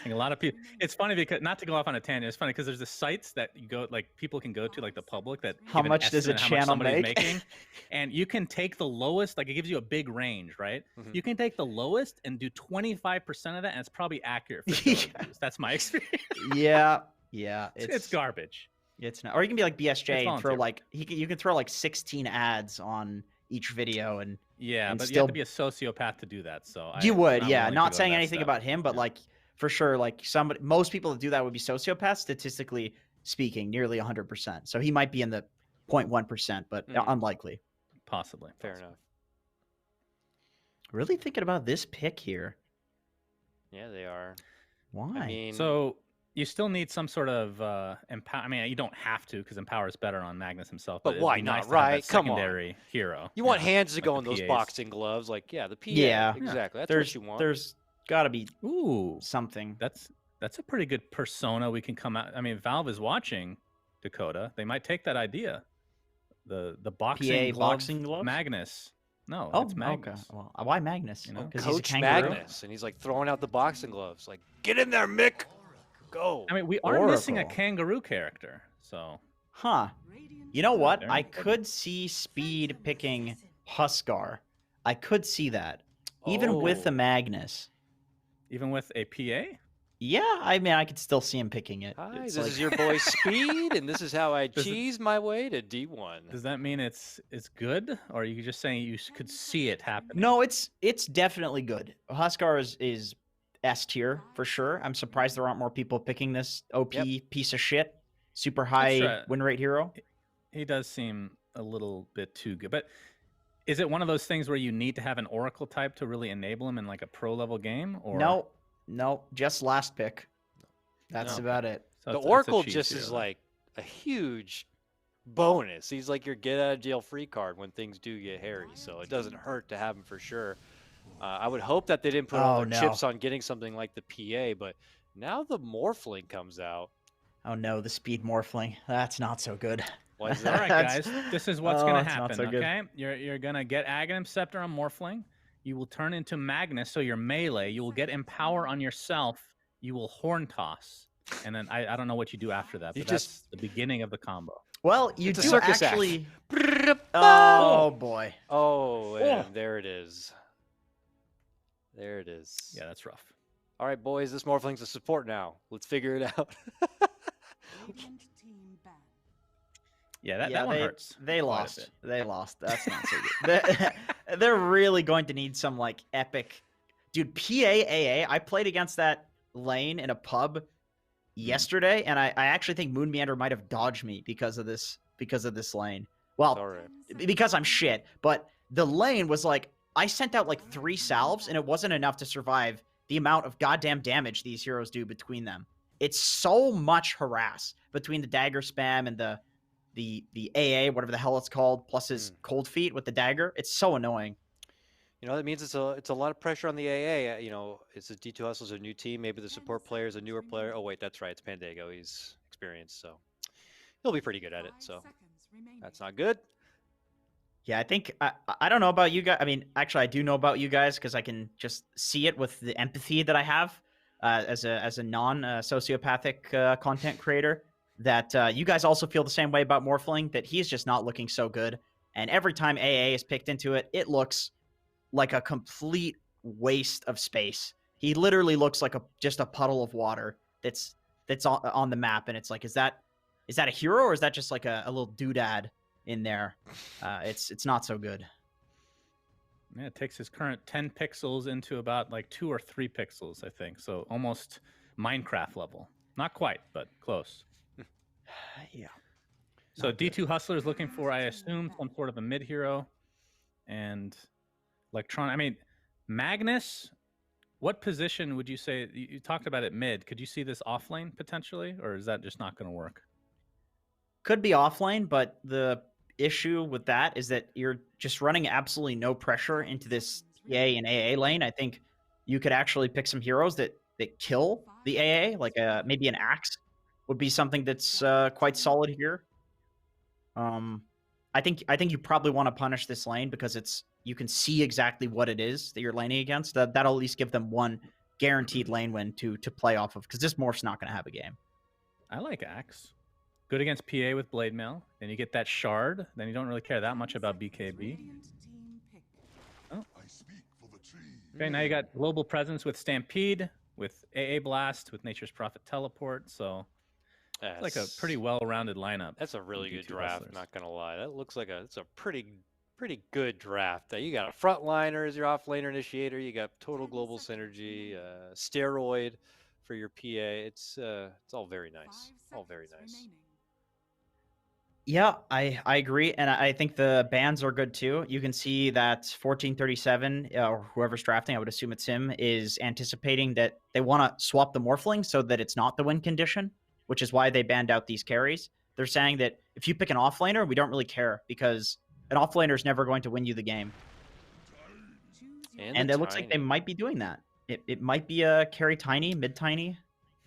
Like a lot of people, it's funny because, not to go off on a tangent, it's funny because there's the sites that you go, like people can go to, like the public, that How give an much does a estimate how much channel somebody's make? making, and you can take the lowest, like it gives you a big range, right? Mhm. You can take the lowest and do 25% of that, and it's probably accurate for Yeah. killer views. That's my experience. Yeah, It's garbage. It's not, or you can be like BSJ and throw volunteer. like you can throw like 16 ads on each video and Yeah, and but you still have to be a sociopath to do that. So you would, not yeah. willing to Not go to saying that anything step. about him, but Yeah. like for sure, like most people that do that would be sociopaths, statistically speaking, nearly 100%. So he might be in the 0.1%, but unlikely. Possibly. Fair enough. Really thinking about this pick here. Yeah, they are. Why? I mean, So you still need some sort of empower. I mean, you don't have to, because Empower is better on Magnus himself. But it'd why be not, nice to have right? that Come on. secondary hero. you want Yeah, hands to like go the in those PAs. boxing gloves, like the PA. Yeah. Exactly. That's There's what you want. there's got to be Ooh, something. that's a pretty good persona we can come out. I mean, Valve is watching Dakota. They might take that idea. The boxing PA glove boxing gloves? Magnus. No, Oh, it's Magnus. okay. Well, why Magnus? You know, because he's a Coach kangaroo. Magnus, and he's like throwing out the boxing gloves, like, get in there, Mick. Go. I mean, we are missing a Oracle. kangaroo character, so Huh. You know what? There. I could see Speed picking Huskar. I could see that. Even with the Oh. Magnus. even with a PA. Yeah, I mean, I could still see him picking it. Hi, It's this like- is your boy Speed, and this is how I Does it- cheese my way to D1. Does that mean it's good, or are you just saying you could see it happening? No, it's definitely good. Huskar is S tier for sure. I'm surprised there aren't more people picking this OP piece of shit, super high right. win rate hero. He does seem a little bit too good, but is it one of those things where you need to have an Oracle type to really enable him in like a pro level game? Or No, just last pick. That's No. about it. So The it's a Oracle cheese just hero is then. like a huge bonus. He's like your get out of jail free card when things do get hairy, so it doesn't hurt to have him for sure. I would hope that they didn't put all Oh, their no. chips on getting something like the PA, but now the Morphling comes out. Oh no, the Speed Morphling. That's not so good. What is All that? right, That's- guys, this is what's Oh, gonna it's not happen. so good. Okay, you're gonna get Aghanim Scepter on Morphling. You will turn into Magnus, so you're melee. You will get Empower on yourself. You will Horn Toss, and then I don't know what you do after that. You But that's the beginning of the combo. Well, you It's a do circus act. actually. Oh, Oh boy. and there it is. There it is. Yeah, that's rough. All right, boys, this Morphling's a support now. Let's figure it out. Yeah, that one they, hurts. They quite a lost. bit. They lost. That's not so good. They're really going to need some like epic, dude. PAAA. I played against that lane in a pub yesterday, and I actually think Moon Meander might have dodged me because of this lane. Well, All right. because I'm shit. But the lane was like I sent out like 3 salves, and it wasn't enough to survive the amount of goddamn damage these heroes do between them. It's so much harass between the dagger spam and the AA, whatever the hell it's called, plus his cold feet with the dagger. It's so annoying. You know, that means it's a lot of pressure on the AA. You know, it's a D2 Hustle's a new team. Maybe the support player is a newer player. Oh, wait, that's right. It's Pandago. He's experienced, so he'll be pretty good at it. So that's not good. Yeah, I think I don't know about you guys. I mean, actually, I do know about you guys because I can just see it with the empathy that I have as a non-sociopathic content creator. That you guys also feel the same way about Morphling, that he's just not looking so good. And every time AA is picked into it, it looks like a complete waste of space. He literally looks like just a puddle of water that's on the map. And it's like, is that a hero, or is that just like a little doodad in there? It's not so good. Yeah, it takes his current 10 pixels into about like 2 or 3 pixels, I think. So almost Minecraft level. Not quite, but close. Yeah. So D2 Hustler is looking for, I assume, some sort of a mid hero, and Electron. I mean, Magnus. What position would you say? You talked about it mid. Could you see this off lane potentially, or is that just not going to work? Could be offlane, but the issue with that is that you're just running absolutely no pressure into this A and AA lane. I think you could actually pick some heroes that kill the AA, like maybe an axe would be something that's quite solid here. I think you probably want to punish this lane because you can see exactly what it is that you're laning against. That'll at least give them one guaranteed lane win to play off of, because this morph's not going to have a game. I like Axe. Good against PA with Blade Mail. Then you get that shard. Then you don't really care that much about BKB. Oh. Okay, now you got global presence with Stampede, with AA Blast, with Nature's Prophet Teleport. So it's like a pretty well-rounded lineup. That's a really good draft. Hustlers. Not gonna lie, that looks like it's a pretty good draft. You got a frontliner as your offlaner initiator. You got total global synergy, steroid for your PA. It's all very nice. All very nice. Yeah, I agree, and I think the bans are good too. You can see that 1437 or whoever's drafting, I would assume it's him, is anticipating that they want to swap the Morphling so that it's not the win condition, which is why they banned out these carries. They're saying that if you pick an offlaner, we don't really care because an offlaner is never going to win you the game. And it looks like they might be doing that. It might be a carry tiny, mid tiny.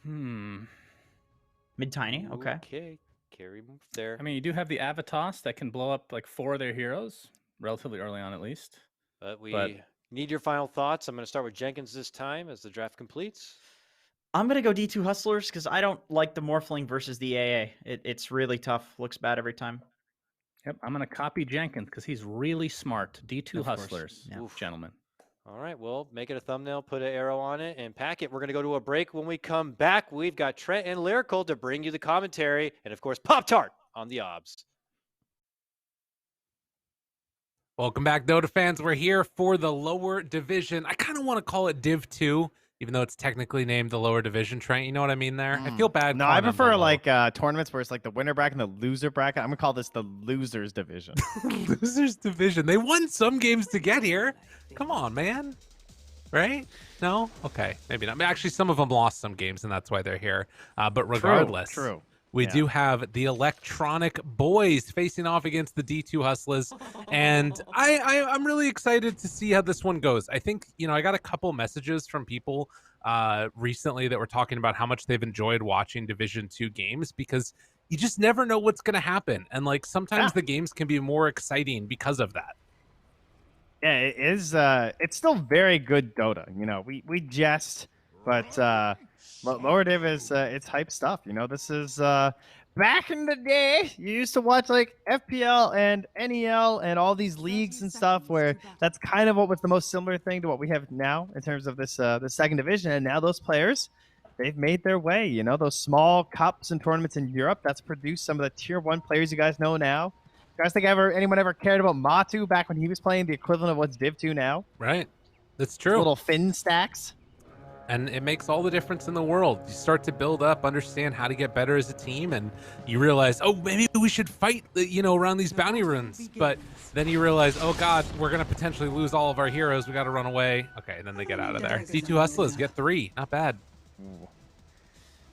Mid tiny. Okay. Okay. Carry move there. I mean, you do have the Avatos that can blow up like 4 of their heroes relatively early on, at least. But we need your final thoughts. I'm going to start with Jenkins this time as the draft completes. I'm going to go D2 Hustlers because I don't like the Morphling versus the AA. It's really tough. Looks bad every time. Yep, I'm going to copy Jenkins because he's really smart. D2 Hustlers, gentlemen. All right, well, make it a thumbnail, put an arrow on it, and pack it. We're going to go to a break. When we come back, we've got Trent and Lyrical to bring you the commentary, and, of course, Pop-Tart on the OBS. Welcome back, Dota fans. We're here for the lower division. I kind of want to call it Div 2, even though it's technically named the lower division. Trent, you know what I mean there? I feel bad. No, I prefer like tournaments where it's like the winner bracket and the loser bracket. I'm going to call this the losers division. Losers division. They won some games to get here. Come on, man. Right? No? Okay. Maybe not. Actually, some of them lost some games, and that's why they're here. But regardless, True. We do have the Electronic Boys facing off against the D2 Hustlers. And I'm really excited to see how this one goes. I think, I got a couple messages from people recently that were talking about how much they've enjoyed watching Division 2 games because you just never know what's going to happen. And like sometimes the games can be more exciting because of that. Yeah, it is. It's still very good Dota. We jest, but lower div is it's hype stuff. This is back in the day. You used to watch like FPL and NEL and all these leagues and stuff where that's kind of what was the most similar thing to what we have now in terms of this the second division. And now those players, they've made their way. Those small cups and tournaments in Europe that's produced some of the tier 1 players you guys know now. You guys think anyone ever cared about Matu back when he was playing the equivalent of what's Div 2 now? Right. That's true. Little Finn stacks. And it makes all the difference in the world. You start to build up, understand how to get better as a team, and you realize, oh, maybe we should fight, around these bounty runes. But then you realize, oh, God, we're going to potentially lose all of our heroes. We got to run away. Okay, and then they get out of there. D2 Hustlers get 3. Not bad. Ooh.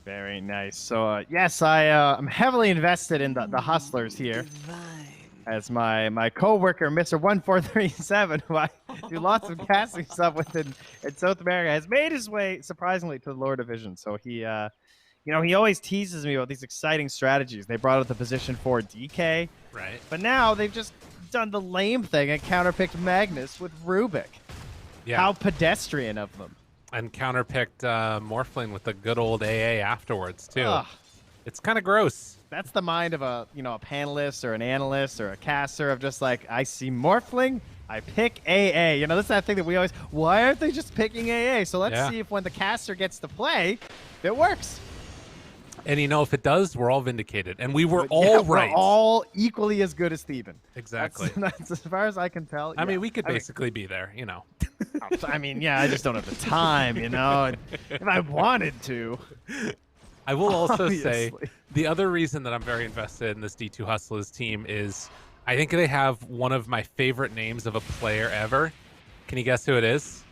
Very nice. So, yes, I'm heavily invested in the Hustlers here. As my co-worker, Mr. 1437, who I do lots of casting stuff with in South America, has made his way, surprisingly, to the lower division. So he always teases me about these exciting strategies. They brought out the position for DK. Right. But now they've just done the lame thing and counterpicked Magnus with Rubik. Yeah. How pedestrian of them. And counterpicked Morphling with the good old AA afterwards, too. Ugh. It's kind of gross. That's the mind of a panelist or an analyst or a caster of just like, I see Morphling, I pick AA. That's that thing that we always, why aren't they just picking AA? So let's see if when the caster gets to play, if it works. And if it does, we're all vindicated. And we were all right. We're all equally as good as Steven. Exactly. That's as far as I can tell. I mean, we could basically be there, I mean, I just don't have the time, If I wanted to. I will also say the other reason that I'm very invested in this D2 Hustlers team is I think they have one of my favorite names of a player ever. Can you guess who it is?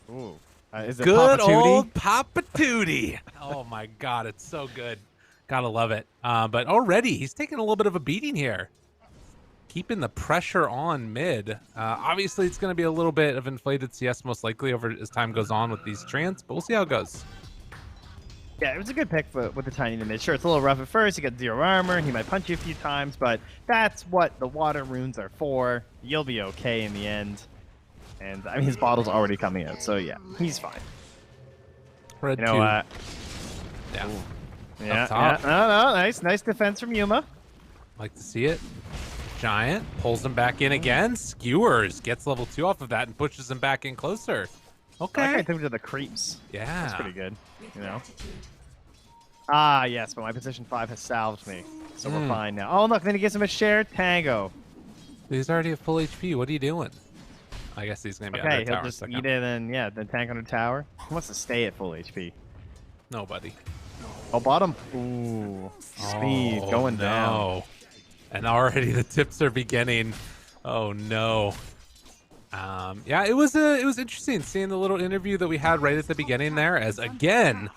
Ooh. Is it good Papa old Papa Tootie. Oh, my God. It's so good. Gotta love it. But already he's taking a little bit of a beating here. Keeping the pressure on mid. Obviously, it's going to be a little bit of inflated CS most likely as time goes on with these trants, but we'll see how it goes. Yeah, it was a good pick with the tiny in the mid. Sure, it's a little rough at first. You got 0 armor, and he might punch you a few times, but that's what the water runes are for. You'll be okay in the end. And, I mean, his bottle's already coming out, so yeah, he's fine. Red You know, 2. yeah, top. no, nice defense from Yuma. Like to see it. Giant pulls him back in again. Skewers gets level 2 off of that and pushes him back in closer. Okay. I took him to the creeps. Yeah. That's pretty good. You know. Ah, yes, but my position 5 has salved me, so we're fine now. Oh, look, then he gives him a shared tango. He's already at full HP. What are you doing? I guess he's gonna be Okay, under he'll tower. just second. eat it and then tank on the tower. He wants to stay at full HP. Nobody. Oh, bottom. Ooh, speed Oh, going down. no. And already the tips are beginning. Oh no. Yeah, it was interesting seeing the little interview that we had right at the beginning there, as again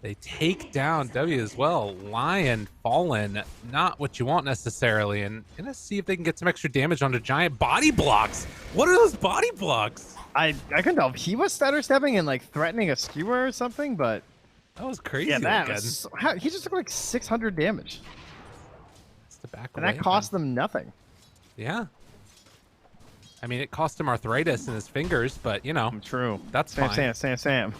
they take down W as well. Lion Fallen, not what you want necessarily, and gonna see if they can get some extra damage onto Giant. Body blocks. What are those body blocks? I couldn't tell if he was stutter stepping and like threatening a skewer or something, but That was crazy. yeah, that looking. was he just took like 600 damage, It's the back and away, that cost them nothing. Yeah. I mean, it cost him arthritis in his fingers, but you know, True. that's fine. Sam.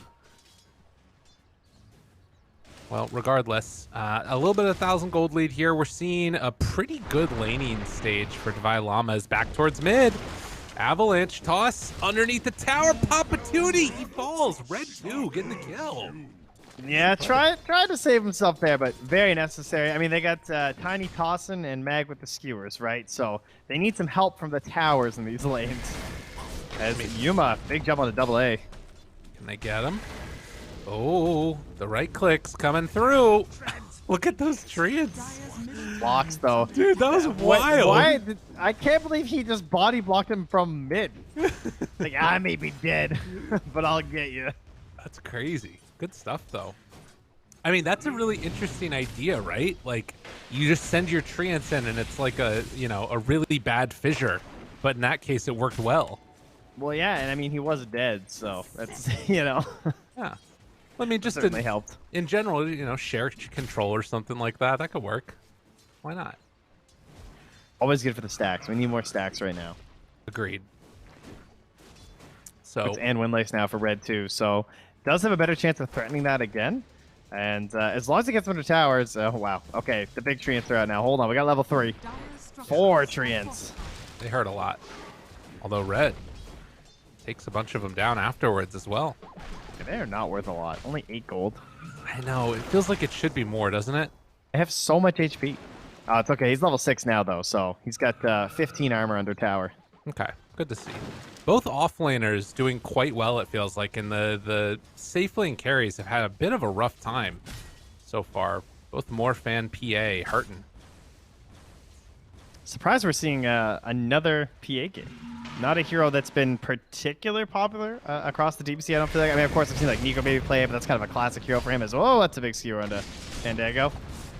Well, regardless, a little bit of 1,000 gold lead here. We're seeing a pretty good laning stage for Divine Llamas back towards mid. Avalanche toss underneath the tower. Papatootie, he falls. Red 2 getting the kill. Yeah, tried to save himself there, but very necessary. I mean, they got Tiny Tossin and Mag with the skewers, right? So they need some help from the towers in these lanes. As Yuma, big jump on the double A. Can they get him? Oh, the right clicks coming through. Look at those treants. Blocks though. Dude, that was wild. Why I can't believe he just body blocked him from mid. Like, I may be dead, but I'll get you. That's crazy. Good stuff, though. I mean, that's a really interesting idea, right? Like, you just send your treants in, and it's like a really bad fissure. But in that case, it worked well. Well, yeah, and I mean, he was dead, so that's, Yeah. I mean, just certainly helped. in general, share control or something like that. That could work. Why not? Always good for the stacks. We need more stacks right now. Agreed. So, It's and Windlace now for red too, so does have a better chance of threatening that again. And as long as it gets under towers, oh wow. Okay, the big treants are out now. Hold on, we got level 3. 4 treants. they hurt a lot. Although Red takes a bunch of them down afterwards as well. They are not worth a lot. Only 8 gold. I know. It feels like it should be more, doesn't it? They have so much HP. Oh, it's okay. He's level 6 now, though, so he's got 15 armor under tower. Okay, good to see. Both offlaners doing quite well, it feels like, and the safe lane carries have had a bit of a rough time so far. Both Morphan, PA, hurting. Surprised we're seeing another PA game. Not a hero that's been particularly popular across the DPC, I don't feel like. I mean, of course, I've seen like Nico maybe play it, but that's kind of a classic hero for him as well. Oh, that's a big skewer onto Fandango.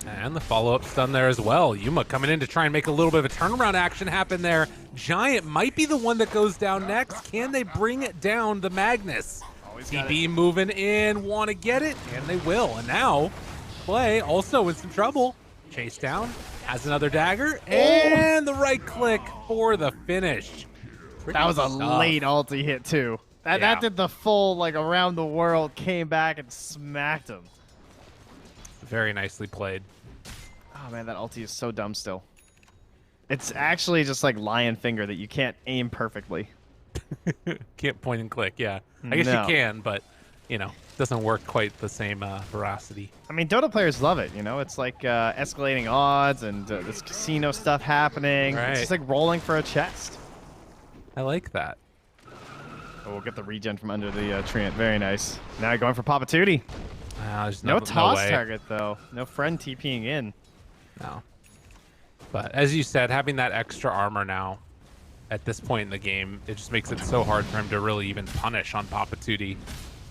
And the follow-up stun there as well. Yuma coming in to try and make a little bit of a turnaround action happen there. Giant might be the one that goes down next. Can they bring it down the Magnus? TB moving in, want to get it, and they will. And now, Play also in some trouble. Chase down, has another dagger, and the right click for the finish. Pretty That was a tough. late ulti hit, too. Yeah. That did the full, like, around the world, came back and smacked him. Very nicely played. Oh, man, that ulti is so dumb still. It's actually just like lion finger that you can't aim perfectly. Can't point and click, yeah. I guess No. you can, but, doesn't work quite the same veracity. I mean, Dota players love it, you know? It's like escalating odds and this casino stuff happening. Right. It's just like rolling for a chest. I like that. Oh, we'll get the regen from under the treant. Very nice. Now going for Papatootie. There's No toss way. target, though. No friend TPing in. No. But as you said, having that extra armor now at this point in the game, it just makes it so hard for him to really even punish on Papatootie.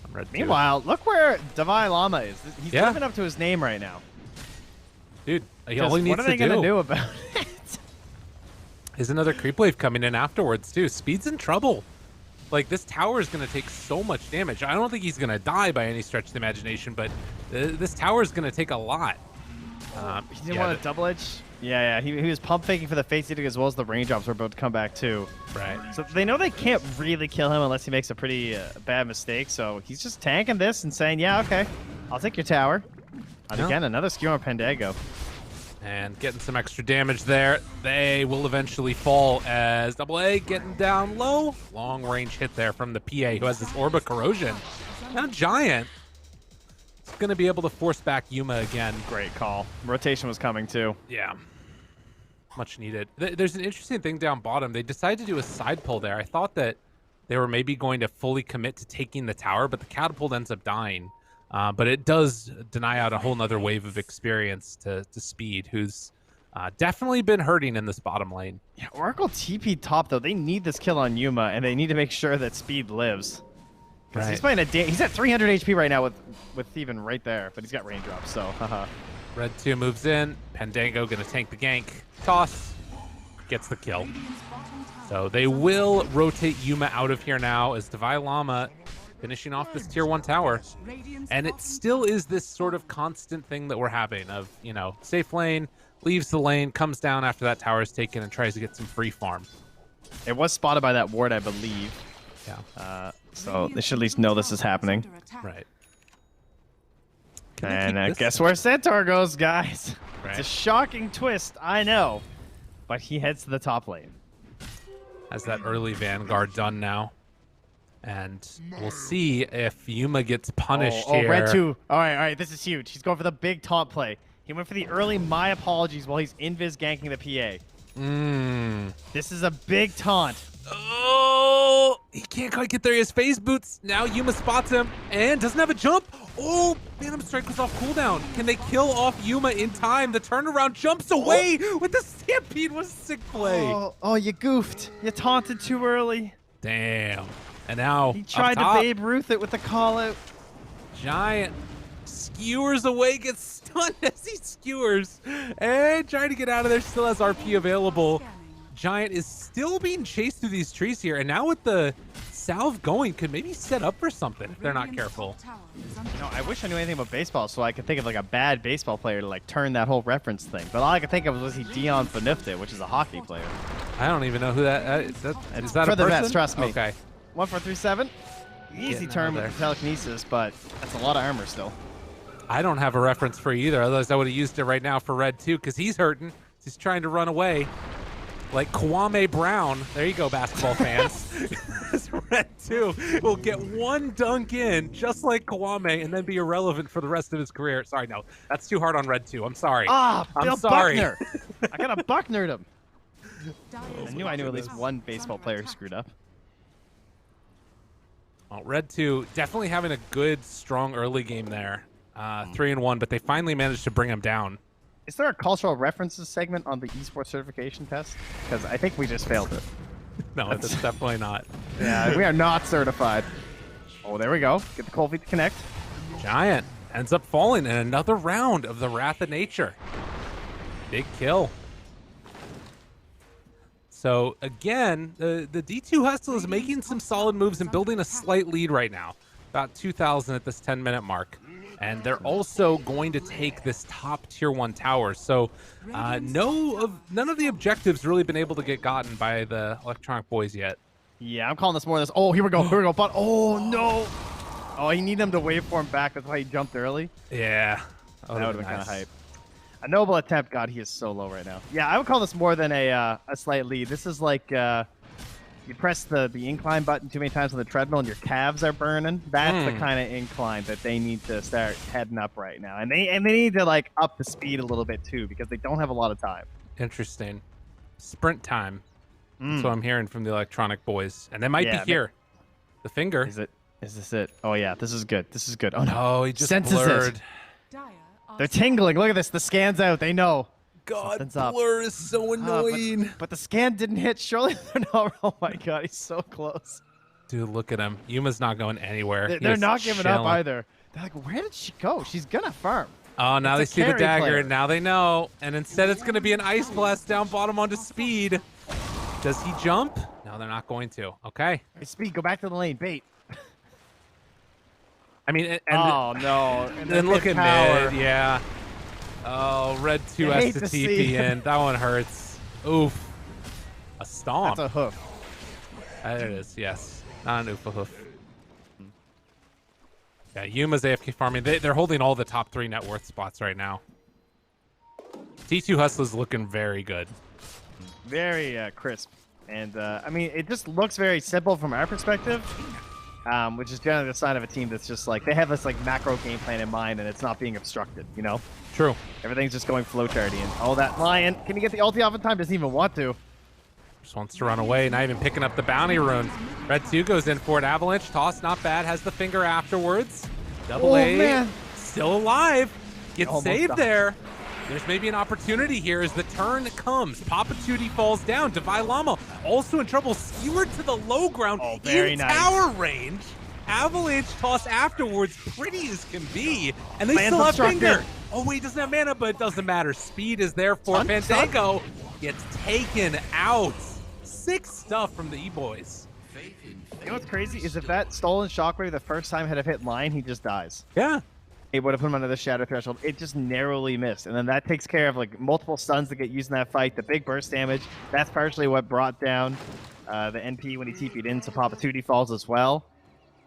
On Red 2. Meanwhile, look where Divine Llama is. He's Yeah. living up to his name right now. Dude, all he Because needs what are they to going to do about it? is another creep wave coming in afterwards, too. Speed's in trouble. Like, this tower is going to take so much damage. I don't think he's going to die by any stretch of the imagination, but this tower is going to take a lot. He didn't want to double edge Yeah, he was pump faking for the face eating as well as the raindrops were about to come back too. Right. So they know they can't really kill him unless he makes a pretty bad mistake. So he's just tanking this and saying, yeah, okay, I'll take your tower. And Yeah. again, another skewer on Pendago. And getting some extra damage there. They will eventually fall as AA getting down low. Long range hit there from the PA who has this Orb of Corrosion. Now Giant is going to be able to force back Yuma again. Great call. Rotation was coming too. Yeah. Much needed. There's an interesting thing down bottom. They decided to do a side pull there. I thought that they were maybe going to fully commit to taking the tower, but the catapult ends up dying. But it does deny out a whole nother wave of experience to Speed, who's definitely been hurting in this bottom lane. Yeah, Oracle TP top though. They need this kill on Yuma, and they need to make sure that Speed lives. Because he's playing he's at 300 HP right now with even right there, but he's got raindrops. So, haha. Red 2 moves in. Pendango gonna tank the gank. Toss. Gets the kill. So they will rotate Yuma out of here now as Divine Llama finishing off this tier 1 tower. And it still is this sort of constant thing that we're having of, you know, safe lane, leaves the lane, comes down after that tower is taken and tries to get some free farm. It was spotted by that ward, I believe. Yeah. So they should at least know this is happening. Right. And guess where Centaur goes, guys? Right. It's a shocking twist, I know. But he heads to the top lane. Has that early Vanguard done now. And we'll see if Yuma gets punished here. Oh, Red 2. All right, this is huge. He's going for the big taunt play. He went for the early My Apologies while he's invis ganking the PA. This is a big taunt. Oh, he can't quite get there. He has phase boots. Now Yuma spots him and doesn't have a jump. Oh, Phantom Strike was off cooldown. Can they kill off Yuma in time? The turnaround jumps away with the Stampede was sick play. Oh, you goofed. You taunted too early. Damn. And now He tried to Babe Ruth it with the call out. Giant skewers away, gets stunned as he skewers. And trying to get out of there, still has RP available. Giant is still being chased through these trees here, and now with the salve going, could maybe set up for something if they're not careful. You know, I wish I knew anything about baseball so I could think of like a bad baseball player to like turn that whole reference thing. But all I could think of was he Dion Phaneufte, which is a hockey player. I don't even know who that is. That It's is that for a the person? vets, trust me. Okay. 1437. Easy Getting out turn of with there. the telekinesis, but that's a lot of armor still. I don't have a reference for you either. Otherwise, I would have used it right now for Red 2 because he's hurting. He's trying to run away. Like Kwame Brown. There you go, basketball fans. Red 2 will get one dunk in, just like Kwame, and then be irrelevant for the rest of his career. Sorry, no. That's too hard on Red 2. I'm sorry. Ah, I'm Bill sorry. Buckner. I got a Bucknered him. I knew at least one baseball player who screwed up. Well, Red 2 definitely having a good, strong early game there. 3-1, but they finally managed to bring him down. Is there a cultural references segment on the esports certification test? Because I think we just failed it. No, that's definitely not. Yeah, we are not certified. Oh, there we go. Get the cold feet to connect. Giant ends up falling in another round of the Wrath of Nature. Big kill. So again, the D2 Hustle is making some solid moves and building a slight lead right now. About 2,000 at this 10-minute mark. And they're also going to take this top tier 1 tower. So none of the objectives really been able to get gotten by the Electronic Boys yet. Yeah, I'm calling this more of this. Oh, here we go. Here we go. But oh no. Oh, you need him to waveform back. That's why he jumped early. Yeah. That would have been kind of hype. A noble attempt. God, he is so low right now. Yeah, I would call this more than a slight lead. This is like you press the incline button too many times on the treadmill and your calves are burning. That's the kind of incline that they need to start heading up right now. And they need to like up the speed a little bit too because they don't have a lot of time. Interesting. Sprint time. That's what I'm hearing from the Electronic Boys. And they might be here. The finger. Is this it? Oh yeah, this is good. This is good. Oh no. Oh, he just Senses blurred. it. They're tingling. Look at this. The scan's out. They know. God, Something's up. blur is so annoying. But the scan didn't hit. Surely they're not. Oh my god, he's so close. Dude, look at him. Yuma's not going anywhere. They're He's not giving up chilling. either. They're like, where did she go? She's gonna farm. Oh, now It's they a see the carry dagger. player. Now they know. And instead it's going to be an Ice Blast down bottom onto Speed. Does he jump? No, they're not going to. Okay. Hey, Speed, go back to the lane. Bait. I mean, and Oh no. then look at power. mid. Yeah. Oh, Red 2 I has hate to to TP see- in. That one hurts. Oof. A stomp. That's a hoof. There it is, yes. Not an Oofa hoof. Yeah, Yuma's AFK farming. They're holding all the top 3 net worth spots right now. D2 Hustler's looking very good. Very crisp. And, I mean, it just looks very simple from our perspective, which is generally the sign of a team that's just like, they have this like macro game plan in mind and it's not being obstructed, you know? True. Everything's just going flowcharty. And oh, that lion, can he get the ulti off in time? Doesn't even want to. Just wants to run away, not even picking up the bounty rune. Red 2 goes in for it. Avalanche toss, not bad. Has the finger afterwards. Double A, man. still alive. Gets Almost saved died. there. There's maybe an opportunity here as the turn comes. Papa Tootie falls down. Divine Llama also in trouble. Skewered to the low ground Oh, very in nice. tower range. Avalanche toss afterwards, pretty as can be. And they Man's still have obstructed. finger. Oh, wait, doesn't have mana, but it doesn't matter. Speed is there for Stun? Fandango. Gets taken out. 6 stuff from the E-Boys. You know what's crazy is if that stolen shockwave the first time had have hit line, he just dies. Yeah. It would have put him under the shadow threshold. It just narrowly missed. And then that takes care of like multiple stuns that get used in that fight, the big burst damage. That's partially what brought down the NP when he TP'd in, so Papa Tootie falls as well.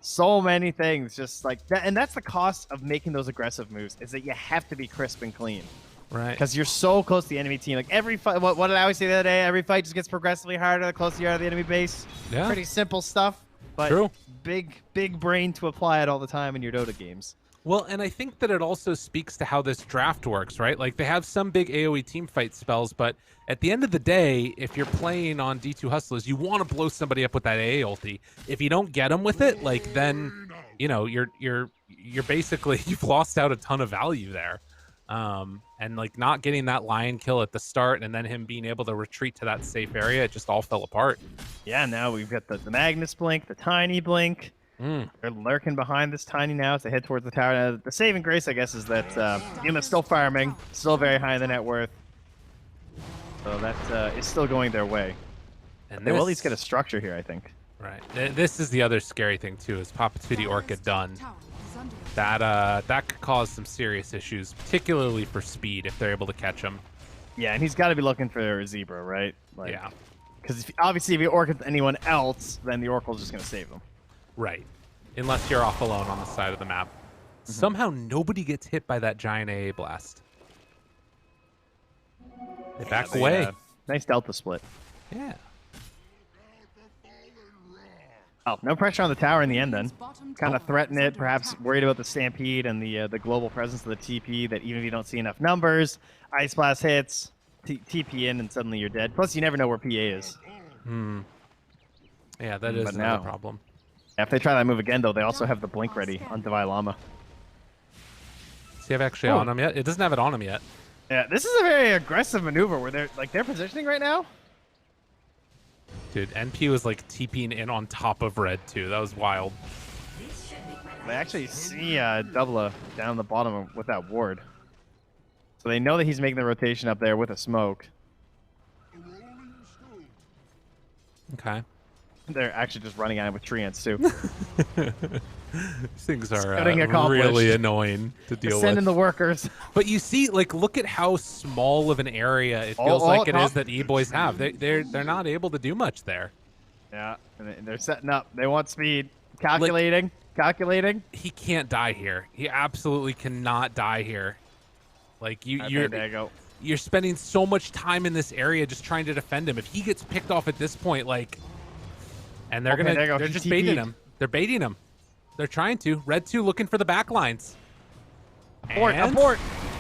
So many things just like that. And that's the cost of making those aggressive moves, is that you have to be crisp and clean. Right. Because you're so close to the enemy team. Like every fight, what did I always say the other day? Every fight just gets progressively harder the closer you are to the enemy base. Yeah. Pretty simple stuff, but True. big brain to apply it all the time in your Dota games. Well, and I think that it also speaks to how this draft works, right? Like, they have some big AoE team fight spells, but at the end of the day, if you're playing on D2 Hustlers, you want to blow somebody up with that AA ulti. If you don't get them with it, like, then, you know, you're basically, you've lost out a ton of value there. And, like, not getting that lion kill at the start and then him being able to retreat to that safe area, it just all fell apart. Yeah, now we've got the Magnus blink, the tiny blink. They're lurking behind this tiny now as they head towards the tower. Now, the saving grace, I guess, is that Yuma's still farming, still very high in the net worth. So that is still going their way. And They will at least get a structure here, I think. Right. This is the other scary thing, too, is Papa Tootie Orca done. That could cause some serious issues, particularly for speed if they're able to catch him. Yeah, and he's got to be looking for a zebra, right? Like, Yeah. Because obviously if he Orca to anyone else, then the Oracle's just going to save them. Right. Unless you're off alone on the side of the map. Somehow nobody gets hit by that giant AA blast. They back away. Nice delta split. Yeah. Oh, no pressure on the tower in the end then. Kind of threaten it, perhaps worried about the Stampede and the global presence of the TP, that even if you don't see enough numbers, Ice Blast hits, TP in, and suddenly you're dead. Plus, you never know where PA is. Yeah, that is But another now- problem. If they try that move again, though, they also have the blink ready on Divine Llama. Does he have actually on him yet? It doesn't have it on him yet. Yeah, this is a very aggressive maneuver where they're positioning right now. Dude, NP was like TPing in on top of Red, too. That was wild. They actually see Doubla down the bottom with that ward. So they know that he's making the rotation up there with a smoke. Okay. They're actually just running at him with treants, too. These things are Scouting accomplished. really annoying to deal Send with. in the workers. But you see, like, look at how small of an area it feels like it is that E-Boys have. They're not able to do much there. Yeah, and they're setting up. They want speed. Calculating. Calculating. He can't die here. He absolutely cannot die here. Like, you're spending so much time in this area just trying to defend him. If he gets picked off at this point, like, and they're they're just baiting him. They're baiting him. They're trying to. Red 2 looking for the back lines. Abort, And abort.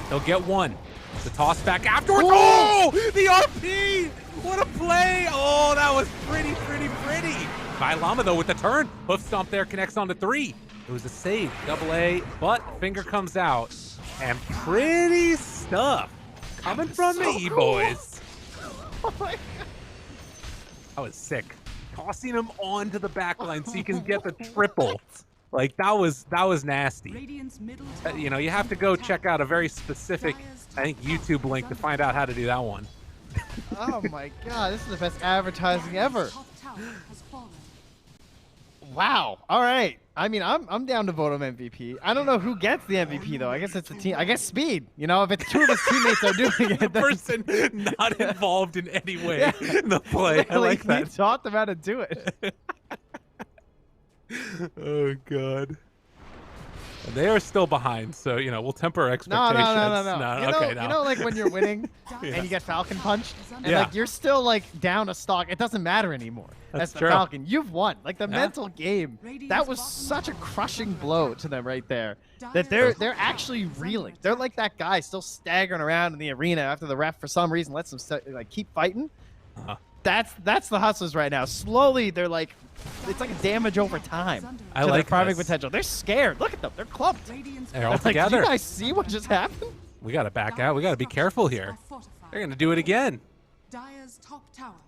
He'll get one. The toss back afterwards. Oh, the RP! What a play! Oh, that was pretty. By Llama, though, with the turn. Hoof stomp there connects onto 3. It was a save. Double A, but finger comes out. And pretty stuff coming from the E-Boys. Oh my God. That was sick. Tossing him onto the back line so you can get the triple. Like, that was nasty. You know, you have to go check out a very specific, I think, YouTube link to find out how to do that one. Oh my God, this is the best advertising ever. Wow. All right. I mean, I'm down to vote him MVP. I don't know who gets the MVP though. I guess it's the team. I guess Speed. You know, if it's two of his teammates are doing it, The then person not involved in any way Yeah. in the play. I literally, like that. He taught them how to do it. Oh god. They are still behind, so you know we'll temper our No, expectations. no. You know, like when you're winning Yeah. and you get Falcon punched, and Yeah. like you're still like down a stock. It doesn't matter anymore. That's the true. Falcon. You've won. Like the Yeah. mental game. That was such a crushing blow to them right there. That they're actually reeling. They're like that guy still staggering around in the arena after the ref for some reason lets them like keep fighting. Uh-huh. That's the Hustlers right now. Slowly, they're like, it's like a damage over time. I to like their primary this. potential. They're scared. Look at them. They're clumped. They're all Like, did together. you guys see what just happened? We gotta back out. We gotta be careful here. They're gonna do it again.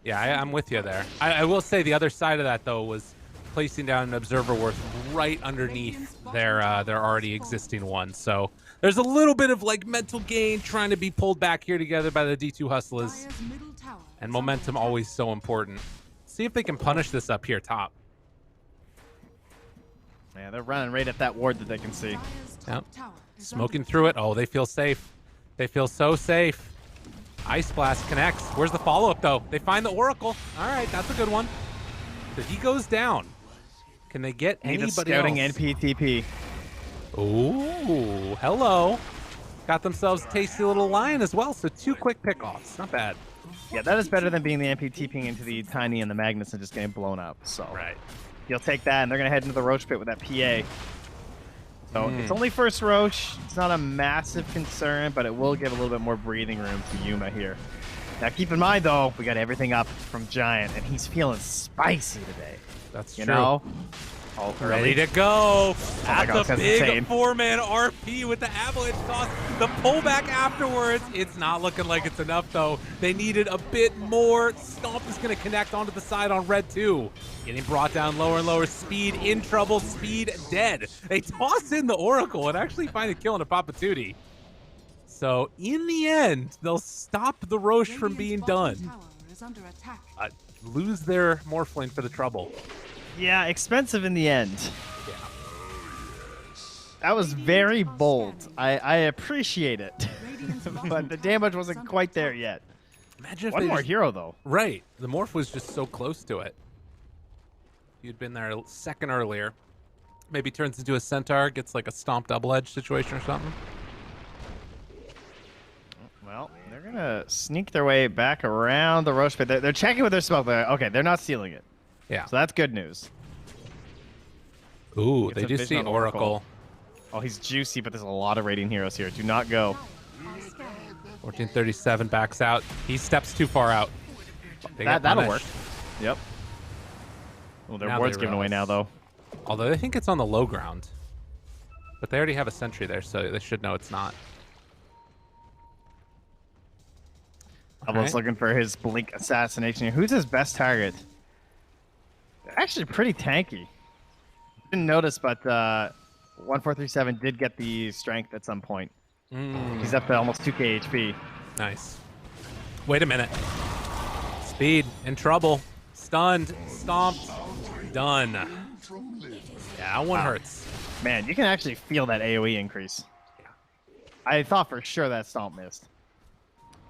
Yeah, I'm with you there. I will say the other side of that though was placing down an observer worth right underneath their already existing one. So there's a little bit of like mental gain trying to be pulled back here together by the D2 Hustlers, and momentum always so important. See if they can punish this up here top. Yeah, they're running right at that ward that they can see. Yep. Smoking through it. Oh, they feel safe. They feel so safe. Ice Blast connects. Where's the follow-up, though? They find the Oracle. All right, that's a good one. So he goes down. Can they get Need a anybody scouting else? NPTP. Ooh, hello. Got themselves a tasty little lion as well, so 2 quick pickoffs. Not bad. Yeah, that is better than being the NPTPing into the Tiny and the Magnus and just getting blown up. So Right. you'll take that, and they're going to head into the Roche pit with that PA. So it's only first Roche. It's not a massive concern, but it will give a little bit more breathing room to Yuma here. Now, keep in mind, though, we got everything up from Giant, and he's feeling spicy today. That's You true. know? All Ready to go. my God, That's a that's big insane. 4-man RP with the avalanche toss. The pullback afterwards. It's not looking like it's enough, though. They needed a bit more. Stomp is going to connect onto the side on red, too. Getting brought down lower and lower. Speed in trouble. Speed dead. They toss in the Oracle and actually find a kill on a Papatuti. So, in the end, they'll stop the Roche from being done. Lose their Morphling for the trouble. Yeah, expensive in the end. Yeah. That was very bold. I appreciate it. But the damage wasn't quite there yet. Imagine if One they more just- hero, though. Right. The Morph was just so close to it. If you'd been there a second earlier, maybe turns into a Centaur, gets like a stomp double edge situation or something. Well, they're going to sneak their way back around the Roche pit. They're checking with their smoke. Okay, they're not stealing it. Yeah. So that's good news. Ooh, Gets they a do vision see on Oracle. Oh, he's juicy, but there's a lot of raiding heroes here. Do not go. 1437 backs out. He steps too far out. They get That'll punished. work. Yep. Well, their Now ward's they given away now, realize. though. Although I think it's on the low ground. But they already have a sentry there, so they should know it's not. Almost looking for his blink assassination. Who's his best target? They're actually pretty tanky. Didn't notice, but 1437 did get the strength at some point. He's up to almost 2k HP. Nice. Wait a minute. Speed in trouble. Stunned. Stomped. Done. Yeah, that one hurts. Man, you can actually feel that AoE increase. I thought for sure that stomp missed.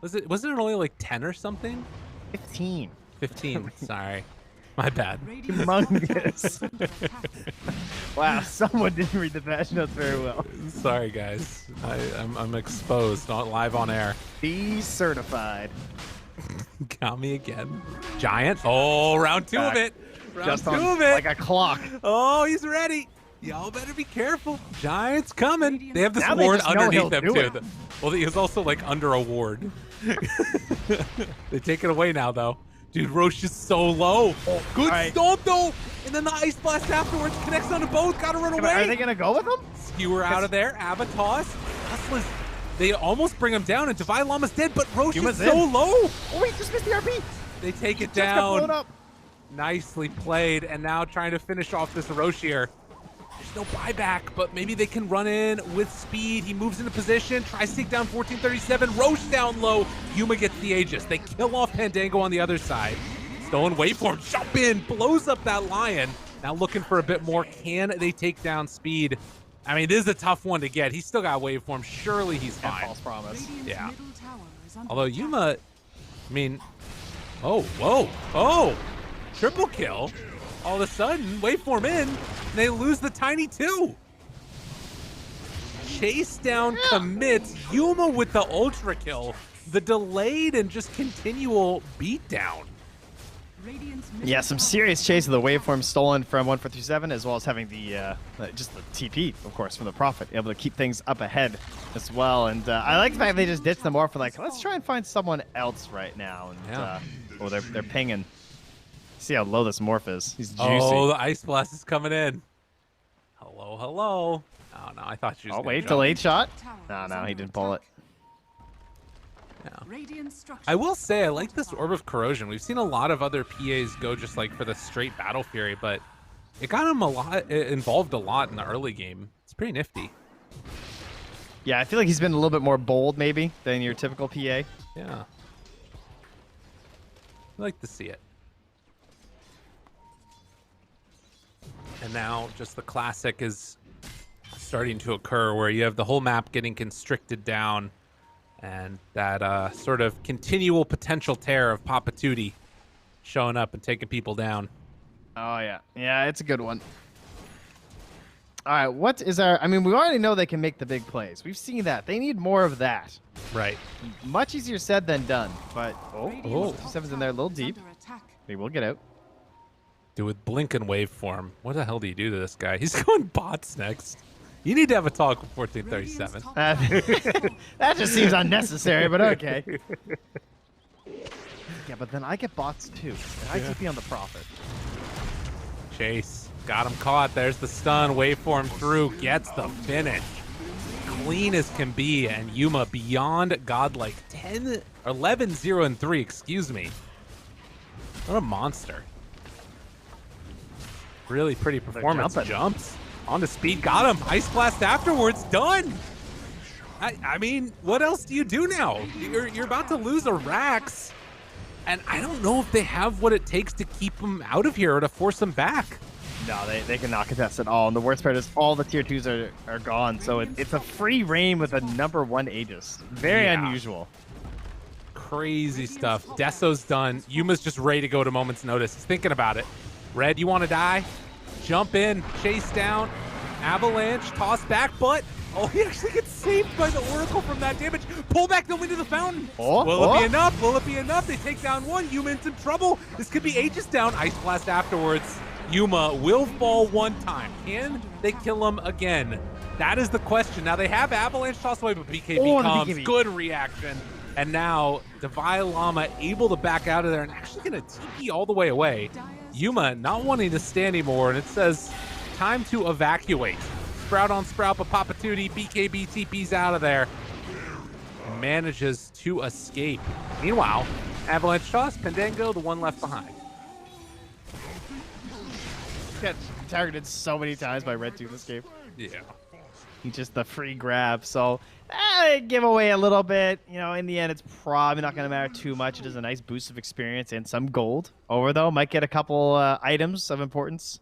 Wasn't it only like 10 or something? 15. 15. Sorry. My bad. Humongous. Wow, someone didn't read the patch notes very well. Sorry, guys. I'm exposed live on air. Be certified. Got me again. Giant. Oh, round 2 of Back. it. Round Just 2 on of it. like a clock. Oh, he's ready. Y'all better be careful. Giant's coming. They have this Now they ward just know underneath he'll them, do too. it. Well, he was also, like, under a ward. They take it away now, though. Dude, Roche is so low. Oh, good right. stomp, though. And then the Ice Blast afterwards connects onto both. Gotta run away. Are they going to go with him? Skewer out of there. Avatos. Hustlers. They almost bring him down, and Divine Llama's dead, but Roche Huma's is so in. low. Oh, he just missed the RP. They take it Just got blown down. up. Nicely played, and now trying to finish off this Roche here. There's no buyback, but maybe they can run in with speed. He moves into position, tries to take down 1437. Roche down low. Yuma gets the Aegis. They kill off Pandango on the other side. Stolen waveform, jump in, blows up that Lion. Now looking for a bit more. Can they take down Speed? I mean, this is a tough one to get. He's still got waveform. Surely he's And fine. false promise. Yeah. Although Yuma, I mean, oh, whoa, oh, triple kill. All of a sudden, waveform in, and they lose the Tiny too. Chase down commits. Yuma with the ultra kill. The delayed and just continual beatdown. Yeah, some serious chase of the waveform stolen from 1437, as well as having the just the TP, of course, from the Prophet, able to keep things up ahead as well. And I like the fact they just ditched the morph for like, let's try and find someone else right now. And oh, they're pinging. See how low this morph is. He's juicy. Oh, the Ice Blast is coming in. Hello, hello. Oh no, I thought you was oh gonna wait, jump. delayed shot. No, he didn't pull it. I will say I like this Orb of Corrosion. We've seen a lot of other PAs go just like for the straight Battle Fury, but it got him involved a lot in the early game. It's pretty nifty. Yeah, I feel like he's been a little bit more bold maybe than your typical PA. Yeah. I like to see it. And now just the classic is starting to occur where you have the whole map getting constricted down. And that sort of continual potential tear of Papa Tootie showing up and taking people down. Oh, yeah. Yeah, it's a good one. All right, what is our... I mean, we already know they can make the big plays. We've seen that. They need more of that. Right. Much easier said than done. But, oh, 27's in there a little deep. They will get out. Dude, with Blinken waveform, what the hell do you do to this guy? He's going bots next. You need to have a talk with 1437. That just seems unnecessary, but okay. Yeah, but then I get bots too. And I TP on the Prophet. Chase got him caught. There's the stun. Waveform through. Gets the finish. Clean as can be. And Yuma beyond godlike. 11, 0, and 3. Excuse me. What a monster. Really pretty performance. Jumps. On the Speed, got him. Ice Blast afterwards, done. I mean, what else do you do now? You're about to lose a Rax, and I don't know if they have what it takes to keep them out of here or to force them back. No, they cannot contest at all. And the worst part is all the tier 2s are gone, so it's a free reign with a #1 Aegis. Very unusual. Crazy stuff. Deso's done. Yuma's just ready to go at a moment's notice. He's thinking about it. Red, you want to die? Jump in, chase down, avalanche, toss back, but oh, he actually gets saved by the Oracle from that damage. Pull back the wind of the fountain. Will it be enough? Will it be enough? They take down one. Yuma in some trouble. This could be Aegis down. Ice Blast afterwards. Yuma will fall one time. Can they kill him again? That is the question. Now they have avalanche toss away, but BKB comes. BKB. Good reaction. And now Divine Llama able to back out of there and actually going to TP all the way away. Yuma not wanting to stay anymore, and it says time to evacuate. Sprout on Sprout, but Papa Tootie, BKB TP's out of there. And manages to escape. Meanwhile, Avalanche Toss, Pendango, the one left behind. Got targeted so many times by Red 2 this game. Yeah. He just the free grab, so give away a little bit. You know, in the end, it's probably not going to matter too much. It is a nice boost of experience and some gold. Over though, might get a couple items of importance.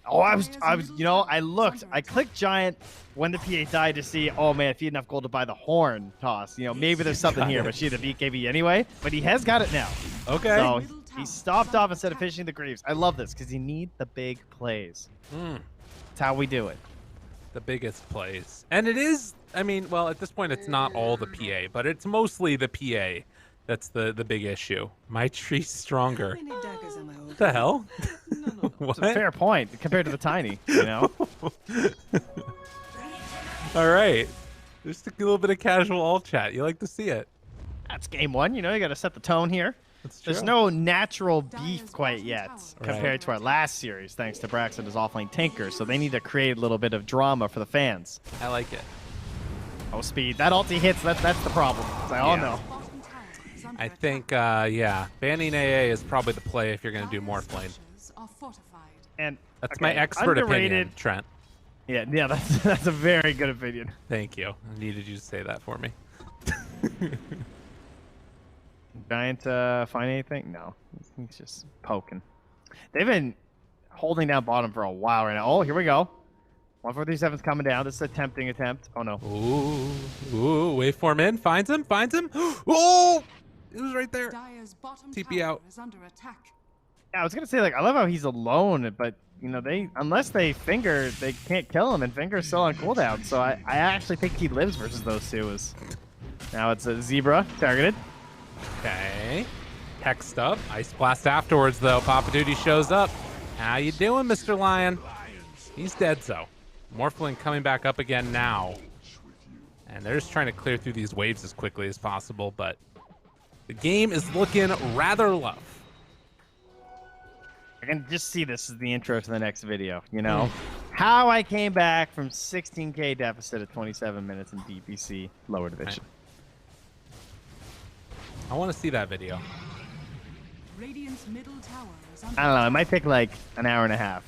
Oh, I was, you know, I looked, I clicked Giant when the PA died to see, oh man, if he had enough gold to buy the horn toss, you know, maybe there's something here, but she had the BKB anyway. But he has got it now. Okay. So he stopped off instead of finishing the Greaves. I love this because you need the big plays. That's how we do it. The biggest plays. And it is, I mean, well, at this point, it's not all the PA, but it's mostly the PA that's the big issue. My tree's stronger. What the hell? What? It's a fair point compared to the Tiny, you know? All right. Just a little bit of casual all chat. You like to see it. That's game one. You know, you got to set the tone here. There's no natural beef quite yet compared to our last series, thanks to Brax and his offlane Tinker. So they need to create a little bit of drama for the fans. I like it. Oh, Speed. That ulti hits. That's the problem. I all know. I think, yeah, banning AA is probably the play if you're going to do more flame. And that's my expert opinion, Trent. Yeah, that's a very good opinion. Thank you. I needed you to say that for me. Giant find anything? No, he's just poking. They've been holding down bottom for a while right now. Oh, here we go. 1437's coming down. This is a tempting attempt. Oh, no. Ooh, waveform in. Finds him. Oh! It was right there. TP out. Yeah, I was going to say, like, I love how he's alone, but, you know, unless they finger, they can't kill him, and finger's still on cooldown. So I actually think he lives versus those two. Now it's a Zebra targeted. Okay. Hexed up. Ice Blast afterwards, though. Papa Duty shows up. How you doing, Mr. Lion? He's dead, so. Morphling coming back up again now. And they're just trying to clear through these waves as quickly as possible, but the game is looking rather rough. I can just see this as the intro to the next video, you know? How I came back from 16K deficit at 27 minutes in DPC lower division. I want to see that video. I don't know, it might take like an hour and a half.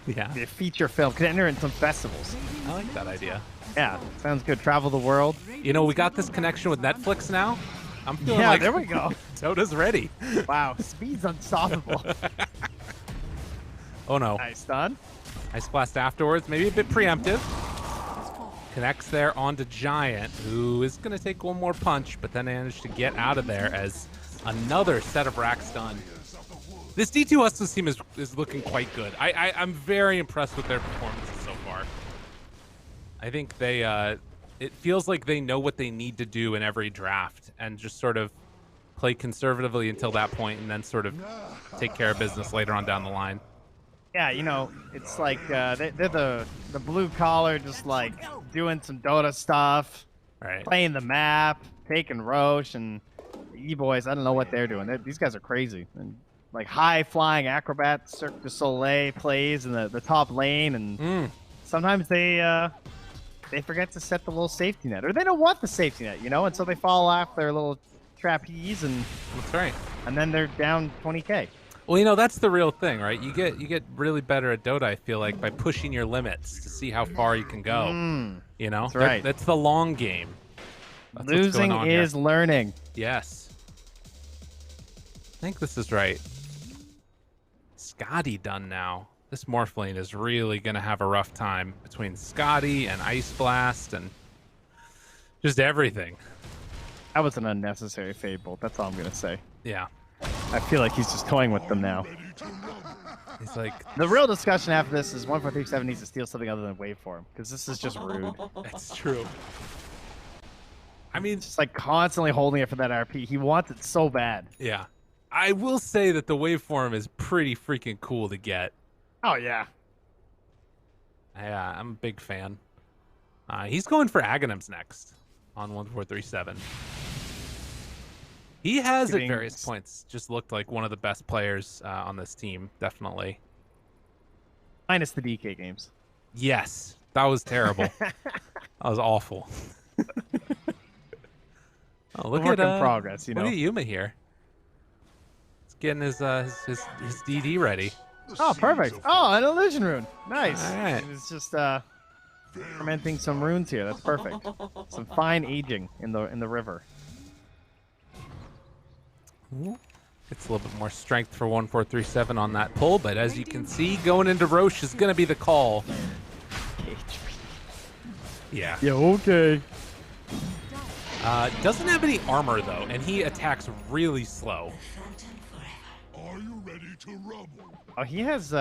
Yeah. Be a feature film. Could enter in some festivals. I like that idea. Yeah, sounds good. Travel the world. You know, we got this connection with Netflix now. I'm feeling Yeah, like there we go. Dota's ready. Wow, speed's unstoppable. Oh no. Nice stun. Ice Blast afterwards, maybe a bit preemptive. Connects there onto Giant, who is going to take one more punch, but then managed to get out of there as another set of racks done. This D2 Hustlers team is looking quite good. I'm very impressed with their performances so far. I think they, it feels like they know what they need to do in every draft and just sort of play conservatively until that point and then sort of take care of business later on down the line. Yeah, you know, it's like they're the blue collar, just like doing some Dota stuff, Right. playing the map, taking Roche, and the Eboys. I don't know what they're doing. These guys are crazy. And like high flying acrobat Cirque du Soleil plays in the top lane, and sometimes they forget to set the little safety net, or they don't want the safety net, you know, and so they fall off their little trapeze, and That's right. and then they're down 20K. Well, you know, that's the real thing, right? You get really better at Dota, I feel like, by pushing your limits to see how far you can go. You know? That's right. That's the long game. That's what's Losing going on is here. learning. Yes. I think this is right. Scotty done now. This Morphling is really going to have a rough time between Scotty and Ice Blast and just everything. That was an unnecessary fade bolt. That's all I'm going to say. Yeah. I feel like he's just toying with them now. He's like, The real discussion after this is 1437 needs to steal something other than waveform, because this is just rude. it's true. I mean, Just like constantly holding it for that RP. He wants it so bad. yeah. I will say that the waveform is pretty freaking cool to get. Oh, yeah. Yeah, I'm a big fan. He's going for Aghanims next on 1437. He has at various points just looked like one of the best players on this team, definitely. Minus the DK games. Yes, that was terrible. That was awful. Oh, look Work at in progress, you know. Look at Yuma here. He's getting his DD ready. Oh, perfect. Oh, an illusion rune. Nice. All right. He was just fermenting some runes here. That's perfect. Some fine aging in the river. It's a little bit more strength for 1437 on that pull, but as you can see, going into Roche is going to be the call. Yeah. Yeah, okay. Doesn't have any armor, though, and he attacks really slow. Oh, he has,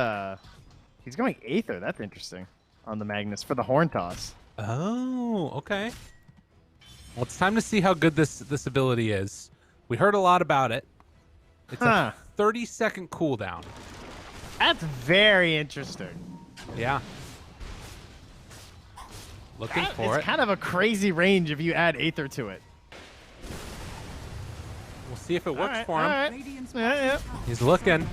he's going Aether. That's interesting. On the Magnus for the Horn Toss. Oh, okay. Well, it's time to see how good this ability is. We heard a lot about it. It's a 30-second cooldown. That's very interesting. Yeah. Looking for It's it. kind of a crazy range if you add Aether to it. We'll see if it works for him. All right. Yeah. He's looking.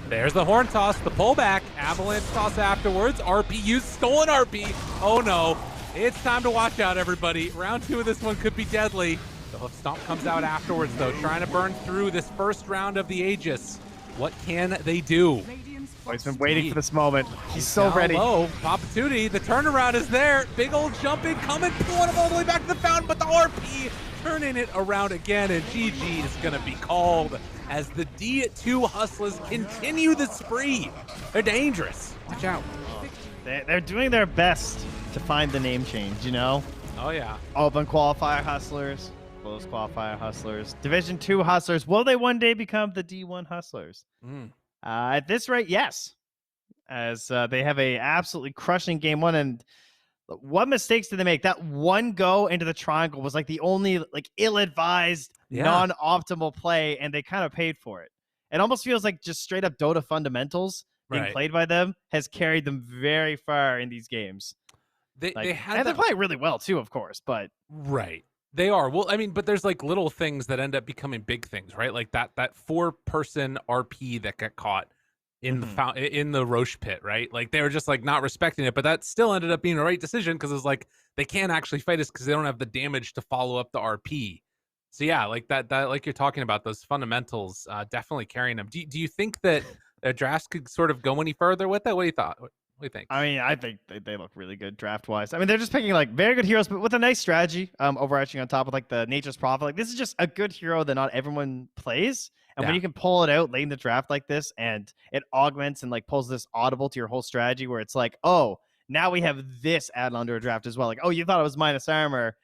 There's the horn toss, the pullback, avalanche toss afterwards. RP used, stolen RP. Oh no. It's time to watch out, everybody. Round 2 of this one could be deadly. The hoof stomp comes out afterwards, though, trying to burn through this first round of the Aegis. What can they do? Oh, he's been waiting for this moment. He's so Down ready. low. Papa Tootie, the turnaround is there. Big old jumping, coming, pulling him all the way back to the fountain, but the RP turning it around again, and GG is going to be called as the D2 Hustlers continue the spree. They're dangerous. Watch out. They're doing their best to find the name change, you know? Oh, yeah. Open Qualifier Hustlers, Closed Qualifier Hustlers, Division 2 Hustlers. Will they one day become the D1 Hustlers? At this rate, yes. As they have a absolutely crushing game one. And what mistakes did they make? That one go into the triangle was like the only like ill-advised, non-optimal play, and they kind of paid for it. It almost feels like just straight up Dota fundamentals being played by them has carried them very far in these games. They had and they're playing really well too, of course, but they are. Well, I mean, but there's like little things that end up becoming big things, right? Like that 4-person RP that got caught in the Roche pit, right? Like they were just like not respecting it, but that still ended up being the right decision because it's like they can't actually fight us because they don't have the damage to follow up the RP. So yeah, like that like you're talking about, those fundamentals definitely carrying them. Do you think that drafts could sort of go any further with that? What do you thought? What do you think? I mean, I think they look really good draft wise. I mean, they're just picking like very good heroes, but with a nice strategy overarching on top of like the Nature's Prophet. Like this is just a good hero that not everyone plays. And when you can pull it out late in the draft like this, and it augments and like pulls this audible to your whole strategy where it's like, oh, now we have this add on to a draft as well. Like, oh, you thought it was minus armor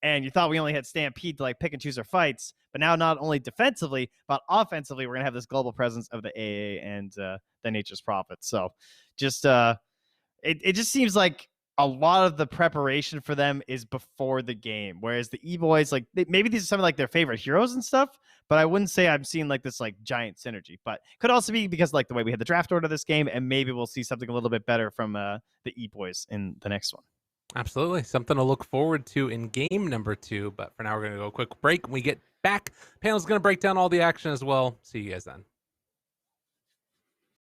and you thought we only had Stampede to like pick and choose our fights. But now not only defensively, but offensively, we're going to have this global presence of the AA and the Nature's Prophet. So just it just seems like a lot of the preparation for them is before the game, whereas the Eboys, like maybe these are some of like their favorite heroes and stuff, but I wouldn't say I'm seeing like this like giant synergy. But could also be because like the way we had the draft order this game, and maybe we'll see something a little bit better from the Eboys in the next one. Absolutely, something to look forward to in game number 2. But for now, we're going to go a quick break. When we get back, panel's going to break down all the action as well. See you guys then.